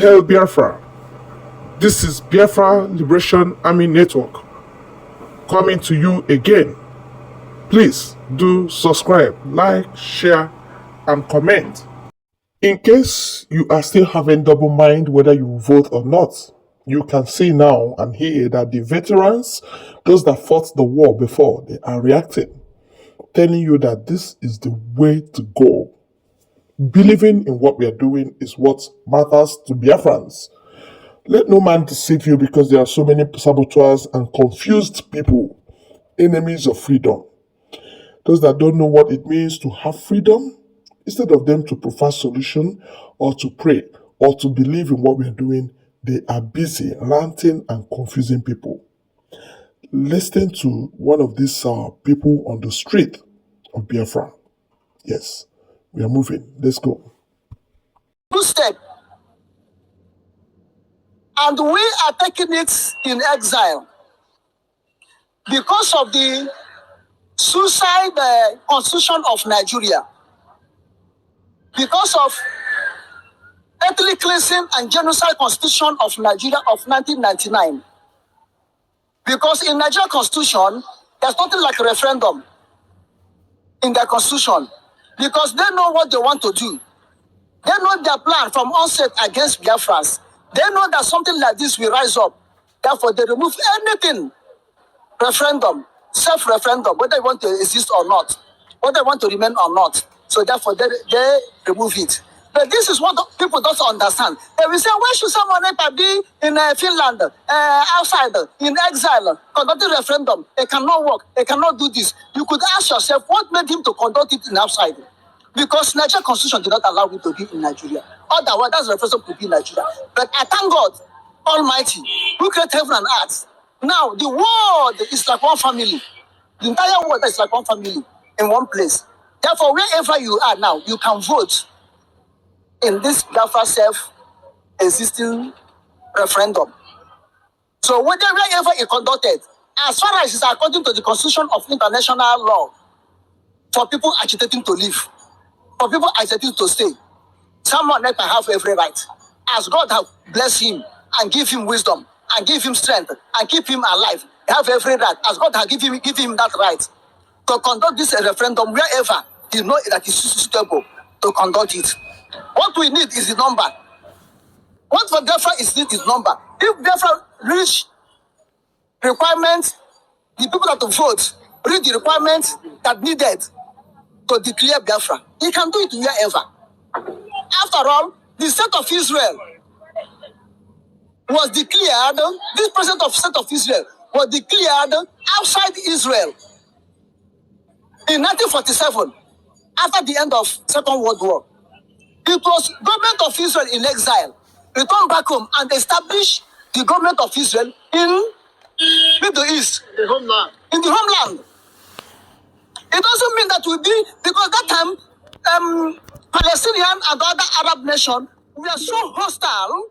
Hail Biafra! This is Biafra Liberation Army Network coming to you again. Please do subscribe, like, share, and comment. In case you are still having double mind whether you vote or not, you can see now and hear that the veterans, those that fought the war before, they are reacting, telling you that this is the way to go. Believing in what we are doing is what matters to Biafrans. Let no man deceive you, because there are so many saboteurs and confused people, enemies of freedom. Those that don't know what it means to have freedom, instead of them to prefer solution or to pray or to believe in what we are doing, they are busy ranting and confusing people. Listen to one of these people on the street of Biafra. Yes, we are moving. Let's go. Two step. And we are taking it in exile because of the suicide constitution of Nigeria, because of ethnic cleansing and genocide constitution of Nigeria of 1999. Because in Nigeria constitution, there's nothing like a referendum in their constitution, because they know what they want to do. They know their plan from onset against Biafrans. They know that something like this will rise up. Therefore, they remove anything, referendum, self-referendum, whether they want to exist or not, whether they want to remain or not. So therefore, they remove it. But this is what people don't understand. They will say, why should someone be in Finland, outside, in exile, conducting referendum? They cannot work. They cannot do this. You could ask yourself, what made him to conduct it in outside? Because Nigeria constitution did not allow him to be in Nigeria. Otherwise, that's referendum to be in Nigeria. But I thank God Almighty, who created heaven and earth. Now, the world is like one family. The entire world is like one family in one place. Therefore, wherever you are now, you can vote in this Biafra self-existing referendum. So wherever it conducted, as far as it's according to the constitution of international law, for people agitating to leave, for people agitating to stay, someone that can have every right. As God has blessed him and give him wisdom and give him strength and keep him alive, have every right. As God has give him that right to conduct this referendum wherever he knows that is suitable to conduct it. What we need is the number. What for Biafra is need is number. If Biafra reach requirements, the people that vote reach the requirements that needed to declare Biafra, he can do it wherever. After all, the state of Israel was declared, this president of state of Israel was declared outside Israel in 1947, after the end of Second World War. It was government of Israel in exile, returned back home and established the government of Israel in Middle East, the homeland. In the homeland. It doesn't mean that we be, because that time, Palestinian and other Arab nations were so hostile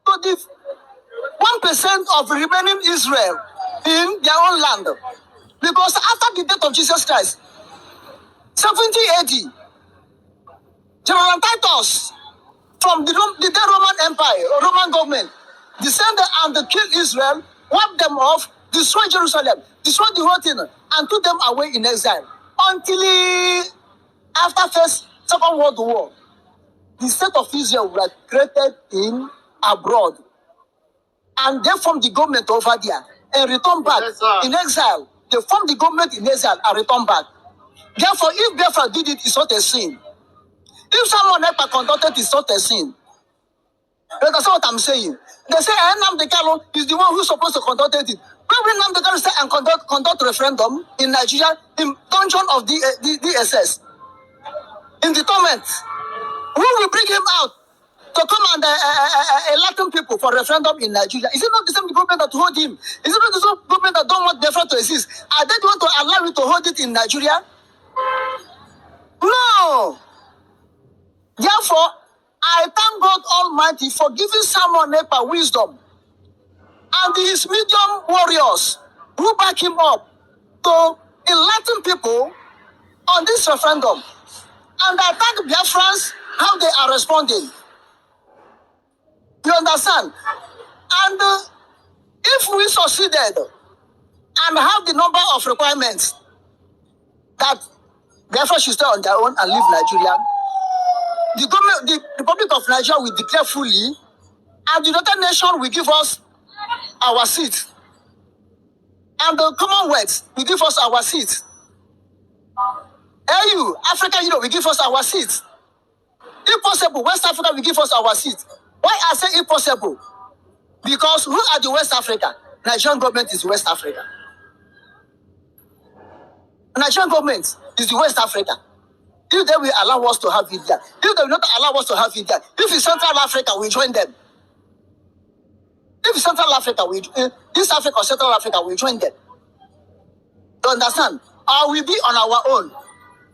to the 1% of remaining Israel in their own land. Because after the death of Jesus Christ, 70 AD, General Titus from the Roman Empire, Roman government, descended and killed Israel, wiped them off, destroyed Jerusalem, destroyed the whole thing, and took them away in exile. Until after Second World War, the state of Israel was created in abroad. And they formed the government over there and returned back in exile. They formed the government in exile and returned back. Therefore, if Biafra did it, it's not a sin. If someone ever conducted it, it's not a sin. That's what I'm saying. They say Nnamdi Kanu is the one who's supposed to conduct it. When Nnamdi Kanu say and conduct referendum in Nigeria, in dungeon of the DSS, in the torment, who will bring him out to come and enlighten people for referendum in Nigeria? Is it not the same government that hold him? Is it not the same government that don't want Biafra to exist? Are they going to allow you to hold it in Nigeria? No. Therefore, I thank God Almighty for giving Samuel Nepa wisdom and his medium warriors who back him up to enlighten people on this referendum. And I thank Biafrans how they are responding. You understand? And if we succeeded and have the number of requirements that Biafra should stay on their own and leave Nigeria, the government, the Republic of Nigeria will declare fully, and the United Nations will give us our seat. And the Commonwealth will give us our seat. AU, African Union will give us our seat. If possible, West Africa will give us our seat. Why I say if possible? Because who are the West Africa? Nigerian government is West Africa. Nigerian government is the West Africa. If they will allow us to have it there, if they will not allow us to have it there, if it's Central Africa, we join them. If it's Central Africa, East Africa or Central Africa, we join them. You understand? Or we be on our own.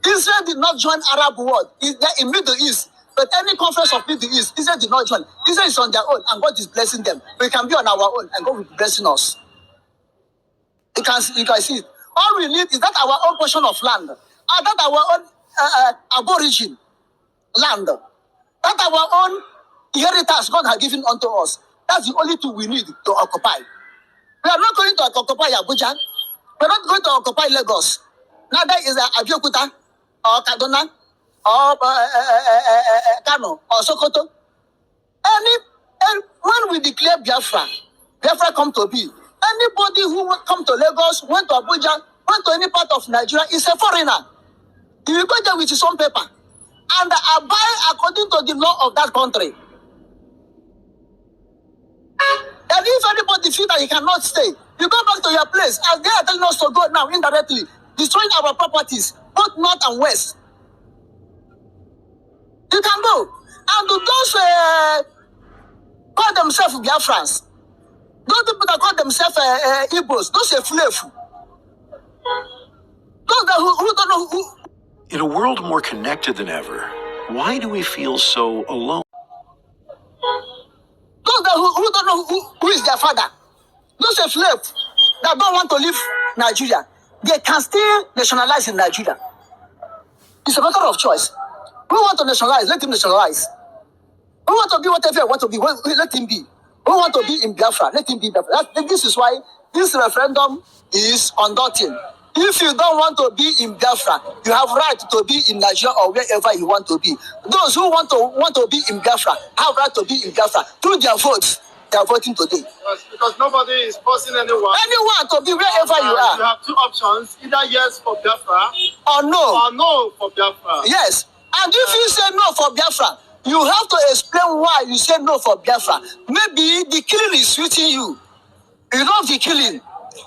Israel did not join Arab world. They're in Middle East. But any conference of Middle East, Israel did not join. Israel is on their own, and God is blessing them. We can be on our own, and God will be blessing us. You can see it. All we need is that our own portion of land, that our own aborigine land, that our own inheritance God has given unto us. That's the only thing we need to occupy. We are not going to occupy Abuja. We are not going to occupy Lagos. Neither is Abeokuta or Kaduna or Kano or Sokoto. When we declare Biafra come to be. Anybody who come to Lagos, went to Abuja, went to any part of Nigeria is a foreigner. He will go there with his own paper and abide according to the law of that country. And if anybody feels that he cannot stay, you go back to your place. As they are telling us to go now, indirectly, destroying our properties, both north and west. You can go. And those call themselves Biafrans, those people that call themselves Igbos, those are flefu. Those that who don't know who. In a world more connected than ever, why do we feel so alone? Those that who don't know who is their father, those are slaves that don't want to leave Nigeria, they can still nationalize in Nigeria. It's a matter of choice. Who want to nationalize? Let him nationalize. Who want to be whatever he want to be? Let him be. Who want to be in Biafra? Let him be Biafra. This is why this referendum is conducting. If you don't want to be in Biafra, you have right to be in Nigeria or wherever you want to be. Those who want to be in Biafra have right to be in Biafra through their votes. They are voting today. Yes, because nobody is forcing anyone. Anyone to be wherever you are. You have two options: either yes for Biafra or no for Biafra. Yes, and if you say no for Biafra, you have to explain why you say no for Biafra. Maybe the killing is suiting you. You love the killing.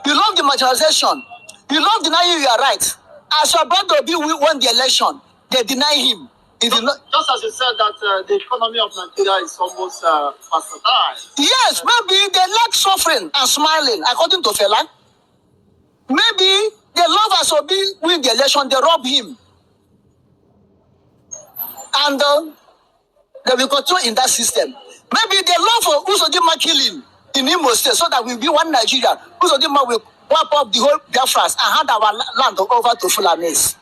You love the marginalization. You love denying your rights. As your brother Obi won the election, they deny him. Just as you said that the economy of Nigeria is almost versatile. Yes, maybe they like suffering and smiling, according to Fela. Maybe they love as Obi win the election, they rob him. And they will continue in that system. Maybe they love for Uzodinma killing in Imo State so that we'll be one Nigeria. Uzodinma will wipe up the whole Biafras and hand our land over to Fulanis.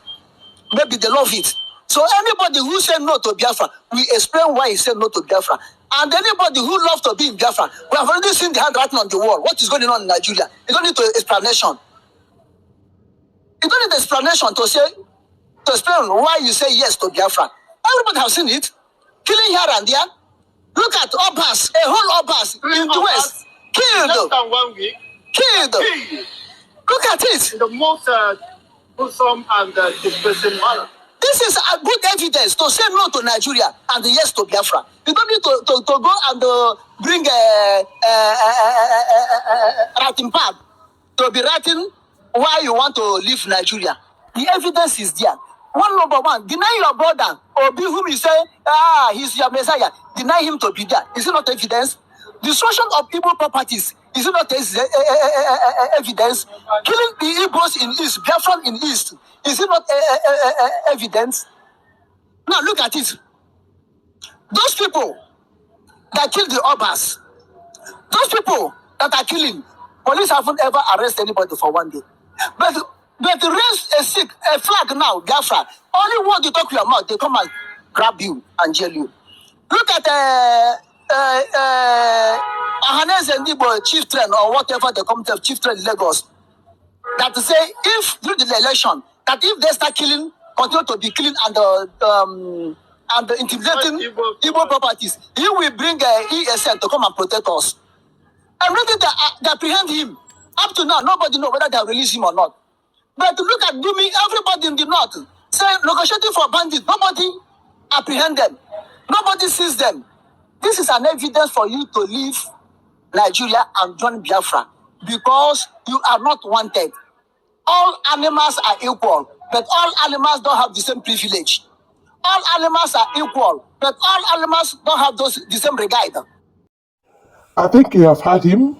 Maybe they love it. So anybody who said no to Biafra, we explain why he said no to Biafra. And anybody who loves to be in Biafra, we have already seen the handwriting on the wall. What is going on in Nigeria? You don't need explanation. You don't need explanation to explain why you say yes to Biafra. Everybody has seen it. Killing here and there. Look at Obas, a whole Obas in the West. Killed. Less than 1 week. Killed. Look at it. In the most wholesome and depressing manner. This is a good evidence to say no to Nigeria and yes to Biafra. You don't need to go and bring a writing pad to be writing why you want to leave Nigeria. The evidence is there. Number one, deny your brother or be whom you say, he's your Messiah. Deny him to be there. Is it not evidence? Destruction of Igbo properties. Is it not evidence? Killing the Igbos in East, Biafran in East. Is it not evidence? Now look at it. Those people that killed the Obas, those people that are killing, police haven't ever arrested anybody for 1 day. But raise a flag now, Biafra. Only want to talk your mouth, they come and grab you and jail you. Look at Ahanes and Igbo chieftain or whatever the committee of chieftain in Lagos, that to say if during the election, that if they start killing, continue to be killing and intimidating Igbo properties, he will bring ESN to come and protect us. And ready to apprehend him. Up to now, nobody knows whether they have released him or not. But to look at dooming everybody in the north, say negotiating for bandits, nobody apprehend them, nobody sees them. This is an evidence for you to leave Nigeria and join Biafra because you are not wanted. All animals are equal, but all animals don't have the same privilege. All animals are equal, but all animals don't have the same regard. I think you have heard him.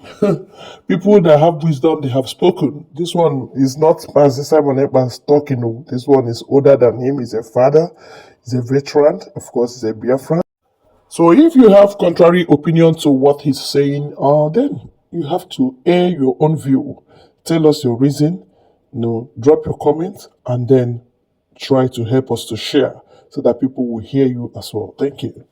People that have wisdom, they have spoken. This one is not Pastor Simon Ekpa's talking. No. This one is older than him. He's a father. He's a veteran. Of course, he's a Biafran. So if you have contrary opinion to what he's saying, then you have to air your own view. Tell us your reason. Drop your comment and then try to help us to share so that people will hear you as well. Thank you.